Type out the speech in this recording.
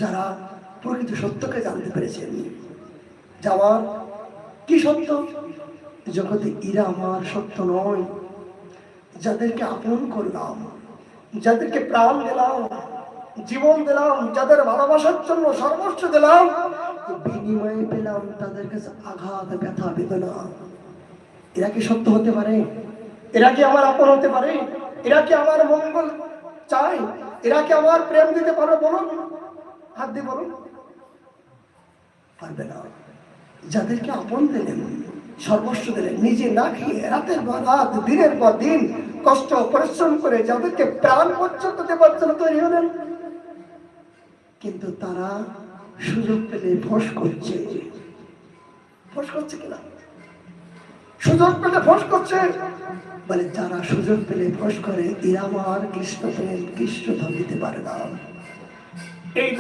যারা প্রকৃত সত্যকে জানতে পেরেছেন, যাওয়ার কি সত্য, জগতে এরা আমার সত্য নয়। যাদেরকে আপন করলাম, যাদেরকে প্রাণ দিলাম, জীবন দিলাম, যাদের ভালোবাসার জন্য সর্বস্ব দিলাম, বিনিময়ে পেলাম তাদের কাছে আঘাত, ব্যথা, বেদনা। এরা কি সত্য হতে পারে? এরা কি আমার আপন হতে পারে? এরা কি আমার মঙ্গল চায়? এরা কি আমার প্রেম দিতে পারো? বলুন, হাত দিয়ে বলুন। পারবে না। যাদেরকে আপন দিলেন, সর্বস্ব দিলেন, নিজে না খেয়ে রাতের পর রাত, দিনের পর দিন কষ্ট পরিশ্রম করে যাদেরকে প্রাণ পর্যন্ত দেবার জন্য তৈরি হলেন, কিন্তু তারা সুযোগ পেলে ফোঁস করছে। ফোঁস করছে কিনা? সুযোগ পেলে ফোঁস করছে। বলে যারা সুযোগ পেলে ফোঁস করে, এরা আমার কৃষ্ণ প্রেম, কৃষ্ণ ধর দিতে পারে না। এই